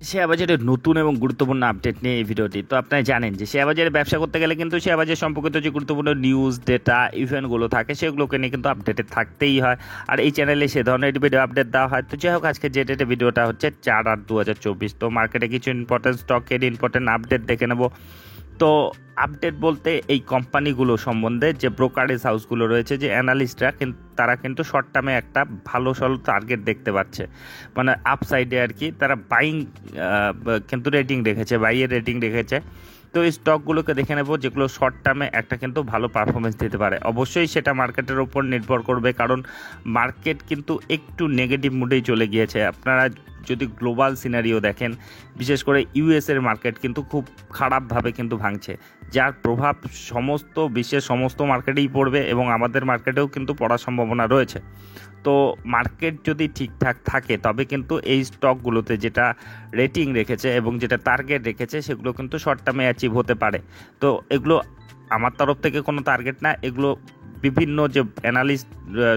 Share বাজারের নতুন এবং গুরুত্বপূর্ণ আপডেট নিয়ে এই ভিডিওটি। তো আপনারা জানেন যে শেয়ার বাজারে ব্যবসা করতে গেলে কিন্তু শেয়ার বাজার সম্পর্কিত যে গুরুত্বপূর্ণ নিউজ, ডেটা, ইভেন্টগুলো থাকে সেগুলোকে নিয়ে কিন্তু আপডেটেড থাকতেই হয়। আর এই চ্যানেলে সে ধরনের ভিডিও আপডেট দেওয়া হয়। তো যাই হোক, আজকে যে ডেটে ভিডিওটা হচ্ছে 4/8/2024। তো মার্কেটে কিছু ইম্পর্টেন্ট স্টকের ইম্পর্টেন্ট আপডেট দেখে নেব। তো আপডেট বলতে এই কোম্পানিগুলো সম্বন্ধে যে ব্রোকারেজ হাউসগুলো রয়েছে, যে অ্যানালিস্টরা তারা কিন্তু শর্ট টার্মে একটা ভালো সলো টার্গেট দেখতে পাচ্ছে, মানে আপসাইডে আর কি। তারা বাইং কিন্তু রেটিং রেখেছে, বাইয়ের রেটিং রেখেছে। তো এই স্টকগুলোকে দেখে নেব যেগুলো শর্ট টার্মে একটা কিন্তু ভালো পারফরমেন্স দিতে পারে। অবশ্যই সেটা মার্কেটের ওপর নির্ভর করবে, কারণ মার্কেট কিন্তু একটু নেগেটিভ মুডেই চলে গিয়েছে। আপনারা যদি গ্লোবাল সিনারিও দেখেন, বিশেষ করে ইউএসের মার্কেট কিন্তু খুব খারাপভাবে কিন্তু ভাঙছে, যার প্রভাব সমস্ত বিশ্বের সমস্ত মার্কেটেই পড়বে এবং আমাদের মার্কেটেও কিন্তু পড়ার সম্ভাবনা রয়েছে। তো মার্কেট যদি ঠিকঠাক থাকে তবে কিন্তু এই স্টকগুলোতে যেটা রেটিং রেখেছে এবং যেটা টার্গেট রেখেছে সেগুলো কিন্তু শর্ট টার্মে অ্যাচিভ হতে পারে। তো এগুলো আমার তরফ থেকে কোনো টার্গেট না, এগুলো বিভিন্ন যে অ্যানালিস্ট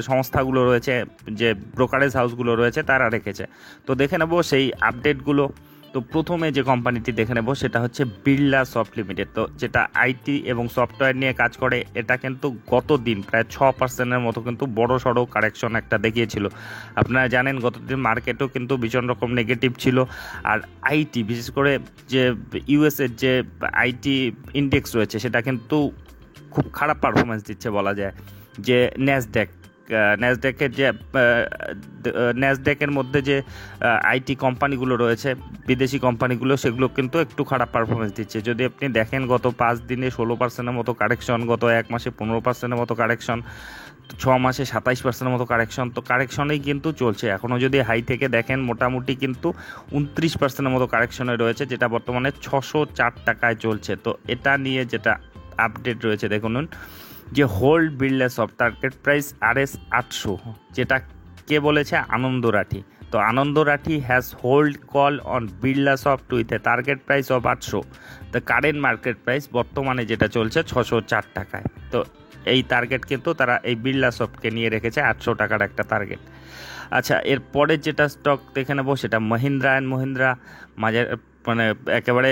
সংস্থাগুলো রয়েছে, যে ব্রোকারেজ হাউসগুলো রয়েছে তারা রেখেছে। তো দেখে নেব সেই আপডেটগুলো। তো প্রথমে যে কোম্পানিটি দেখে নেব সেটা হচ্ছে বিড়লা সফট লিমিটেড। তো যেটা আইটি এবং সফটওয়্যার নিয়ে কাজ করে, এটা কিন্তু গত দিন প্রায় 6%-এর মতো কিন্তু বড় সড়ো কারেকশন একটা দেখিয়েছিল। আপনারা জানেন গতদিন মার্কেটও কিন্তু ভীষণ রকম নেগেটিভ ছিল। আর আইটি, বিশেষ করে যে ইউএসের যে আইটি ইন্ডেক্স রয়েছে সেটা কিন্তু খুব খারাপ পারফরমেন্স দিচ্ছে বলা যায়। যে ন্যাসড্যাকের মধ্যে যে আইটি কোম্পানিগুলো রয়েছে, বিদেশি কোম্পানিগুলো, সেগুলো কিন্তু একটু খারাপ পারফরমেন্স দিচ্ছে। যদি আপনি দেখেন গত 5 দিনে 16%-এর মতো কারেকশন, গত 1 মাসে 15%-এর মতো কারেকশন, 6 মাসে 27%-এর মতো কারেকশন। তো কারেকশনেই কিন্তু চলছে। এখনও যদি হাই থেকে দেখেন মোটামুটি কিন্তু 29%-এর মতো কারেকশনে রয়েছে, যেটা বর্তমানে 604 টাকায় চলছে। তো এটা নিয়ে যেটা আপডেট রয়েছে দেখুন, যে hold Birla soft, target price RS 800, যেটা কে বলেছে? আনন্দ রাঠি। তো Anand Rathi has hold call on Birla soft with a target price of 800। The current market price বর্তমানে যেটা চলছে 604 টাকায়। তো এই টার্গেট কিন্তু তারা এই বিড়লা সফটকে নিয়ে রেখেছে 800 টাকার একটা টার্গেট। আচ্ছা, এরপরে যেটা স্টক দেখে নেবো সেটা মহিন্দ্রা অ্যান্ড মহিন্দ্রা। মাঝে মানে একেবারে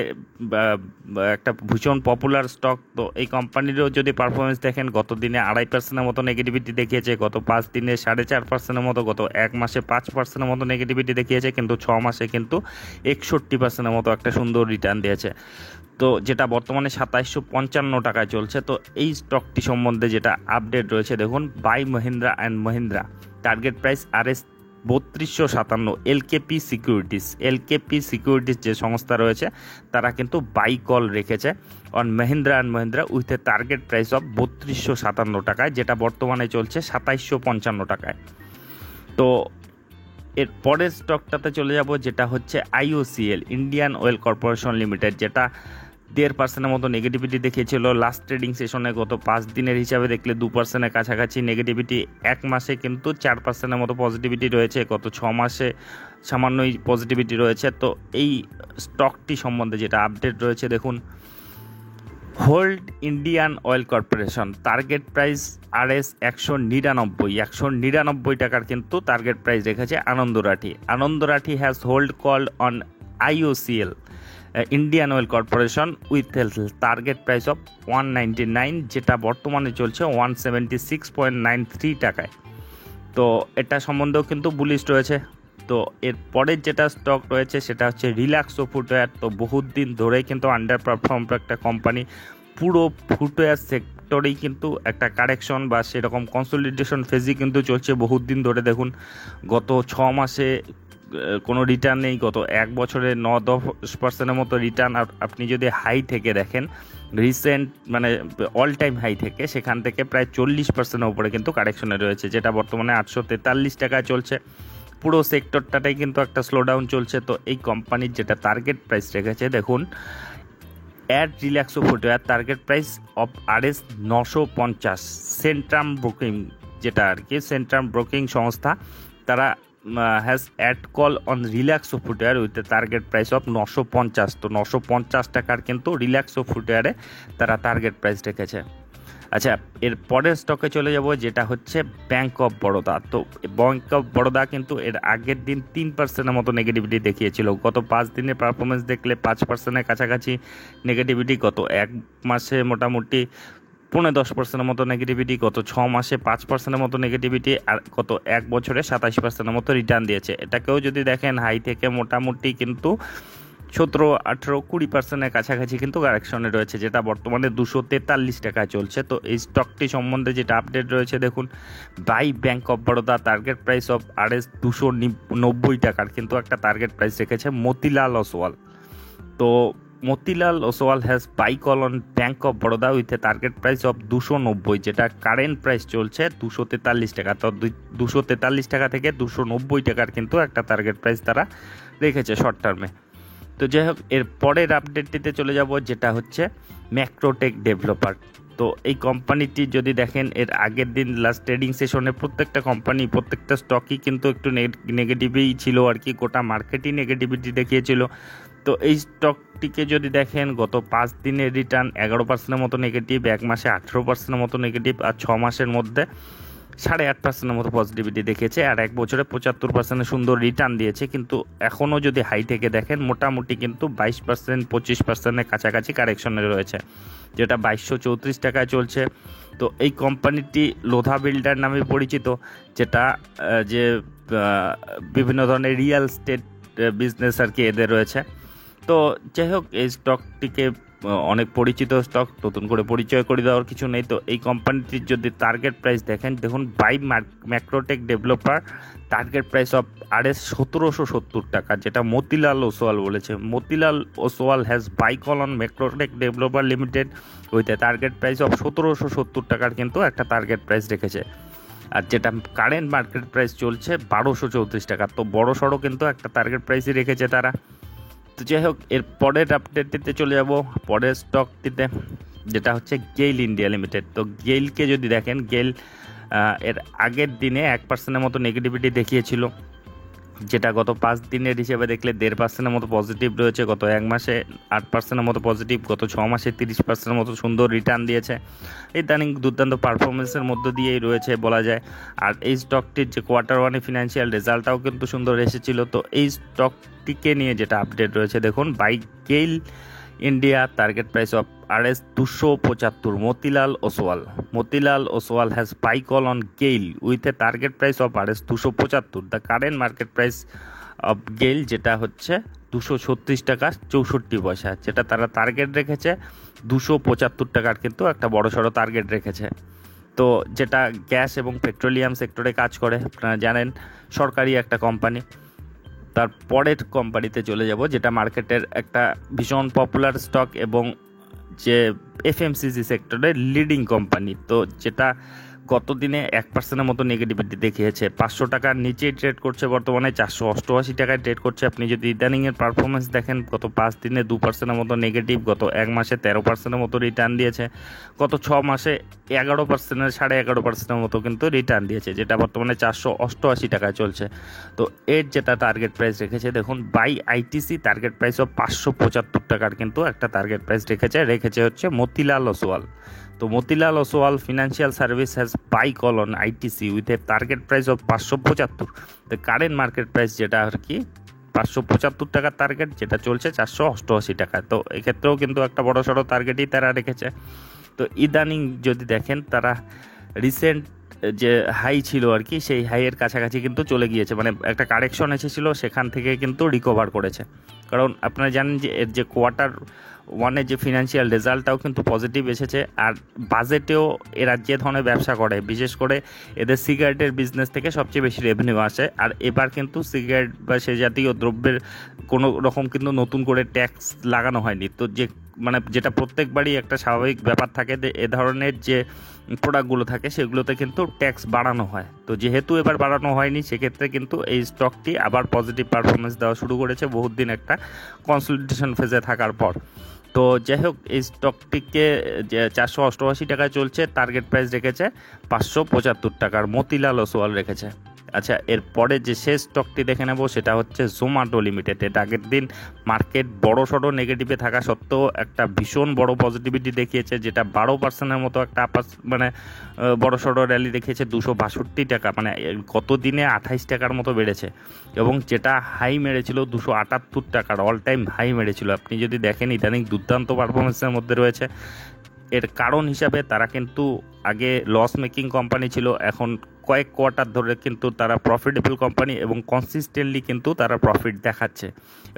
একটা ভীষণ পপুলার স্টক। তো এই কোম্পানিরও যদি পারফরমেন্স দেখেন, গত দিনে 2.5%-এর মতো নেগেটিভিটি দেখিয়েছে, গত 5 দিনে 4.5%-এর মতো, গত 1 মাসে 5%-এর মতো নেগেটিভিটি দেখিয়েছে, কিন্তু 6 মাসে কিন্তু 61%-এর মতো একটা সুন্দর রিটার্ন দিয়েছে। তো যেটা বর্তমানে 2755 টাকায় চলছে। তো এই স্টকটি সম্বন্ধে যেটা আপডেট রয়েছে দেখুন, buy Mahindra and Mahindra, target price RS 3257। LKP securities যে সংস্থা রয়েছে তারা কিন্তু বাই কল রেখেছে on Mahindra and Mahindra with a target price of 3257 টাকায়, যেটা বর্তমানে চলছে 2755 টাকায়। তো এর পরের স্টকটাতে চলে যাব, যেটা হচ্ছে IOCL, Indian Oil corporation limited, যেটা 1.5%-এর মতো নেগেটিভিটি দেখিয়েছিল লাস্ট ট্রেডিং সেশনে। গত 5 দিনের হিসাবে দেখলে 2%-এর কাছাকাছি নেগেটিভিটি, 1 মাসে কিন্তু 4%-এর মতো পজিটিভিটি রয়েছে, গত 6 মাসে সামান্যই পজিটিভিটি রয়েছে। তো এই স্টকটি সম্বন্ধে যেটা আপডেট রয়েছে দেখুন, hold Indian Oil Corporation, target price RS 199 টাকার কিন্তু টার্গেট প্রাইস রেখেছে Anand Rathi has hold call on IOCL Indian Oil Corporation with target price of 199, যেটা বর্তমানে চলছে 176.93 টাকায়। তো এটা সম্বন্ধেও কিন্তু বুলিশ রয়েছে। তো এর পরের যেটা স্টক রয়েছে সেটা হচ্ছে রিল্যাক্সো ফুটওয়্যার। তো বহুত দিন ধরেই কিন্তু আন্ডার পারফর্ম একটা কোম্পানি, পুরো ফুটওয়্যার সেক্টরেই কিন্তু একটা কারেকশন বা সেরকম কনসলিডেশন ফেজই কিন্তু চলছে বহুত দিন ধরে। দেখুন গত 6 মাসে কোনো রিটার্ন নেই, গত 1 বছরে 9-10%-এর মতো রিটার্ন। আর আপনি যদি হাই থেকে দেখেন, রিসেন্ট মানে অল টাইম হাই থেকে, সেখান থেকে প্রায় 40%-এর উপরে কিন্তু কারেকশনে রয়েছে, যেটা বর্তমানে 843 টাকায় চলছে। পুরো সেক্টরটাটাই কিন্তু একটা স্লোডাউন চলছে। তো এই কোম্পানির যেটা টার্গেট প্রাইস রেখেছে দেখুন, Relaxo footwear, target price of RS 950। Centrum broking, যেটা আর কি সেন্ট্রাম ব্রোকিং সংস্থা, তারা has add call on Relaxo footwear with the target price of 950। তো 950 টাকার কিন্তু রিল্যাক্সো ফুটওয়্যারে তারা টার্গেট প্রাইস রেখেছে। আচ্ছা, এর পরের স্টকে চলে যাব, যেটা হচ্ছে ব্যাংক অফ বরোদা। তো ব্যাংক অফ বরোদা কিন্তু এর আগের দিন 3% মতো নেগেটিভিটি দেখিয়েছিল। গত 5 দিনের পারফরমেন্স দেখলে 5%-এর কাছাকাছি নেগেটিভিটি, গত এক মাসে মোটামুটি 10% মতো নেগেটিভিটি, গত 6 মাসে 5%-এর মতো নেগেটিভিটি, আর গত এক বছরে 27%-এর মতো রিটার্ন দিয়েছে। এটাকেও যদি দেখেন হাই থেকে মোটামুটি কিন্তু 17-18-20%-এর কাছাকাছি কিন্তু কারেকশনে রয়েছে, যেটা বর্তমানে 243 টাকায় চলছে। তো এই স্টকটি সম্বন্ধে যেটা আপডেট রয়েছে দেখুন, buy Bank of Baroda target price of RS 290 টাকার কিন্তু একটা টার্গেট প্রাইস রেখেছে মতিলাল ওসওয়াল। তো Motilal Oswal has buy call on bank of Baroda with a target price of 290, যেটা কারেন্ট প্রাইস চলছে 243 টাকা। তো 243 টাকা থেকে 290 টাকার কিন্তু একটা টার্গেট প্রাইস তারা রেখেছে শর্ট টার্মে। তো যাই হোক, এর পরের আপডেটটিতে চলে যাব, যেটা হচ্ছে ম্যাক্রোটেক ডেভেলপার। তো এই কোম্পানিটি যদি দেখেন, এর আগের দিন লাস্ট ট্রেডিং সেশনে প্রত্যেকটা কোম্পানি, প্রত্যেকটা স্টকই কিন্তু একটু নেগেটিভই ছিল আর কি, গোটা মার্কেটই নেগেটিভিটি দেখিয়েছিল। তো এই স্টকটিকে যদি দেখেন, গত 5 দিনের রিটার্ন 11%-এর মতো নেগেটিভ, এক মাসে 18%-এর মতো নেগেটিভ, আর 6 মাসের মধ্যে 8.5%-এর মতো পজিটিভিটি দেখিয়েছে, আর এক বছরে 75%-এর সুন্দর রিটার্ন দিয়েছে। কিন্তু এখনও যদি হাই থেকে দেখেন, মোটামুটি কিন্তু 22%-25%-এর কাছাকাছি কারেকশনে রয়েছে, যেটা 2234 টাকায় চলছে। তো এই কোম্পানিটি লোধা বিল্ডার নামে পরিচিত, যেটা যে বিভিন্ন ধরনের রিয়েল এস্টেট বিজনেস আর কি এদের রয়েছে। তো যাই হোক, এই স্টকটিকে অনেক পরিচিত স্টক, নতুন করে পরিচয় করে দেওয়ার কিছু নেই। তো এই কোম্পানিটির যদি টার্গেট প্রাইস দেখেন, দেখুন buy Macrotech developer target price of RS 1770 টাকা, যেটা মতিলাল ওসওয়াল বলেছে। Motilal Oswal has buy call on Macrotech developer limited with a target price of 1770 টাকার কিন্তু একটা টার্গেট প্রাইস রেখেছে, আর যেটা কারেন্ট মার্কেট প্রাইস চলছে 1234 টাকা। তো বড় সড়ো কিন্তু একটা টার্গেট প্রাইসই রেখেছে তারা। তো যাই হোক, এর পরের আপডেটটিতে চলে যাব, পরের স্টকটিতে, যেটা হচ্ছে গেইল ইন্ডিয়া লিমিটেড। তো গেইলকে যদি দেখেন, গেইল এর আগের দিনে 1%-এর মতো নেগেটিভিটি দেখিয়েছিল, যেটা গত 5 দিনের হিসেবে দেখলে 1.5%-এর মতো পজিটিভ রয়েছে, গত এক মাসে 8%-এর মতো পজিটিভ, গত 6 মাসে 30%-এর মতো সুন্দর রিটার্ন দিয়েছে। ইদানিং দুর্দান্ত পারফরমেন্সের মধ্য দিয়েই রয়েছে বলা যায়। আর এই স্টকটির যে Q1 ফিনান্সিয়াল রেজাল্টটাও কিন্তু সুন্দর এসেছিল। তো এই স্টকটিকে নিয়ে যেটা আপডেট রয়েছে দেখুন, buy GAIL India target price of RS 275 Motilal Oswal. Motilal Oswal has buy call on GAIL with a target price of RS 275। The current market price of GAIL, যেটা হচ্ছে 236 টাকা 64 পয়সা, যেটা তারা টার্গেট রেখেছে 275 টাকার কিন্তু একটা বড় সড়ো টার্গেট রেখেছে। তো যেটা গ্যাস এবং পেট্রোলিয়াম সেক্টরে কাজ করে, আপনারা জানেন, সরকারি একটা কোম্পানি। তার পরের কোম্পানিতে চলে যাব, যেটা মার্কেটের একটা ভীষণ পপুলার স্টক এবং যে FMCG সেক্টরের লিডিং কোম্পানি। তো যেটা গত দিনে 1%-এর মতো নেগেটিভিটি দেখিয়েছে, 500 টাকার নিচেই ট্রেড করছে, বর্তমানে 488 টাকায় ট্রেড করছে। আপনি যদি ইদানিংয়ের পারফরমেন্স দেখেন, গত 5 দিনে 2%-এর মতো নেগেটিভ, গত এক মাসে 13%-এর মতো রিটার্ন দিয়েছে, গত 6 মাসে 11%-এর 11.5%-এর মতো কিন্তু রিটার্ন দিয়েছে, যেটা বর্তমানে 488 টাকায় চলছে। তো এর যেটা টার্গেট প্রাইস রেখেছে দেখুন, buy ITC target price of 575 টাকার কিন্তু একটা টার্গেট প্রাইস রেখেছে হচ্ছে মতিলাল ওসওয়াল। তো Motilal Oswal financial service has buy call on ITC with a target price of 575। তো কারেন্ট মার্কেট প্রাইস যেটা আর কি 575 টাকার টার্গেট, যেটা চলছে 488 টাকা। তো এক্ষেত্রেও কিন্তু একটা বড় সড়ো টার্গেটই তারা রেখেছে। তো ইদানিং যদি দেখেন, তারা রিসেন্ট যে হাই ছিল আর কি, সেই হাইয়ের কাছাকাছি কিন্তু চলে গিয়েছে, মানে একটা কারেকশন এসেছিলো, সেখান থেকে কিন্তু রিকভার করেছে। কারণ আপনারা জানেন যে এর যে Q1 যে ফিনান্সিয়াল রেজাল্টটাও কিন্তু পজিটিভ এসেছে, আর বাজেটেও এরা যে ধরনের ব্যবসা করে, বিশেষ করে এদের সিগারেটের বিজনেস থেকে সবচেয়ে বেশি রেভিনিউ আসে। আর এবার কিন্তু সিগারেট বা সে জাতীয় দ্রব্যের কোনো রকম কিন্তু নতুন করে ট্যাক্স লাগানো হয়নি। তো যে মানে যেটা প্রত্যেকবারই একটা স্বাভাবিক ব্যাপার থাকে, যে এ ধরনের যে প্রোডাক্টগুলো থাকে সেগুলোতে কিন্তু ট্যাক্স বাড়ানো হয়। তো যেহেতু এবার বাড়ানো হয়নি, সেক্ষেত্রে কিন্তু এই স্টকটি আবার পজিটিভ পারফরমেন্স দেওয়া শুরু করেছে বহুত দিন একটা কনসলিডেশন ফেজে থাকার পর। তো যাই হোক, এই স্টকটিকে যে 488 টাকায় চলছে, টার্গেট প্রাইস রেখেছে 575 টাকার মতিলাল ওসওয়াল রেখেছে। আচ্ছা, এরপরে যে শেষ স্টকটি দেখে নেব সেটা হচ্ছে জোম্যাটো লিমিটেড। এটা আগের দিন মার্কেট বড় সড়ো নেগেটিভে থাকা সত্ত্বেও একটা ভীষণ বড় পজিটিভিটি দেখিয়েছে, যেটা 12% মতো একটা মানে বড় সড়ো র্যালি দেখিয়েছে। 262 টাকা, মানে গত দিনে 28 টাকার মতো বেড়েছে, এবং যেটা হাই মেরেছিল 278 টাকার অল টাইম হাই মেরেছিল। আপনি যদি দেখেন ইদানিং দুর্দান্ত পারফরমেন্সের মধ্যে রয়েছে। এর কারণ হিসাবে তারা কিন্তু আগে লস মেকিং কোম্পানি ছিল, এখন কয়েক কোয়ার্টার ধরে কিন্তু তারা প্রফিটেবল কোম্পানি এবং কনসিস্টেন্টলি কিন্তু তারা প্রফিট দেখাচ্ছে,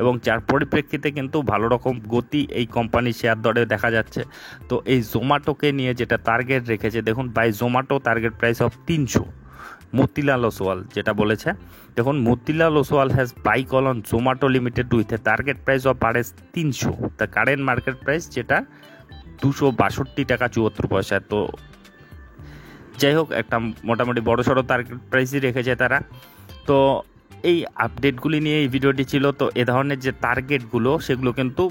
এবং যার পরিপ্রেক্ষিতে কিন্তু ভালো রকম গতি এই কোম্পানির শেয়ার দরে দেখা যাচ্ছে। তো এই জোম্যাটোকে নিয়ে যেটা টার্গেট রেখেছে, দেখুন buy Zomato target price of 300। Motilal Oswal যেটা বলেছে, দেখুন Motilal Oswal has buy call on Zomato limited with a target price of RS 300, the current market price যেটা 262 টাকা 74 পয়সা। তো যাই হোক, একটা মোটামুটি বড় সড়ো টার্গেট প্রাইসই রেখেছে তারা। তো এই আপডেটগুলি নিয়ে এই ভিডিওটি ছিল। তো এ ধরনের যে টার্গেটগুলো সেগুলো কিন্তু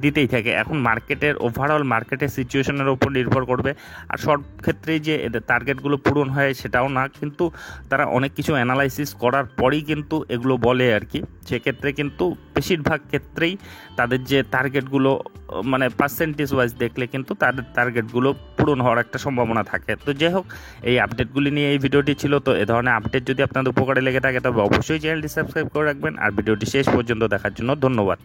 দিতেই থাকে। এখন মার্কেটের ওভারঅল মার্কেটের সিচুয়েশনের ওপর নির্ভর করবে, আর সব ক্ষেত্রেই যে এদের টার্গেটগুলো পূরণ হয় সেটাও না, কিন্তু তারা অনেক কিছু অ্যানালাইসিস করার পরেই কিন্তু এগুলো বলে আর কি। সেক্ষেত্রে কিন্তু বেশিরভাগ ক্ষেত্রেই তাদের যে টার্গেটগুলো মানে পার্সেন্টেজ ওয়াইজ দেখলে কিন্তু তাদের টার্গেটগুলো পূরণ হওয়ার একটা সম্ভাবনা থাকে। তো যাই হোক, এই আপডেটগুলি নিয়ে এই ভিডিওটি ছিল। তো এ ধরনের আপডেট যদি আপনাদের উপকারে লেগে থাকে তবে অবশ্যই চ্যানেলটি সাবস্ক্রাইব করে রাখবেন, আর ভিডিওটি শেষ পর্যন্ত দেখার জন্য ধন্যবাদ।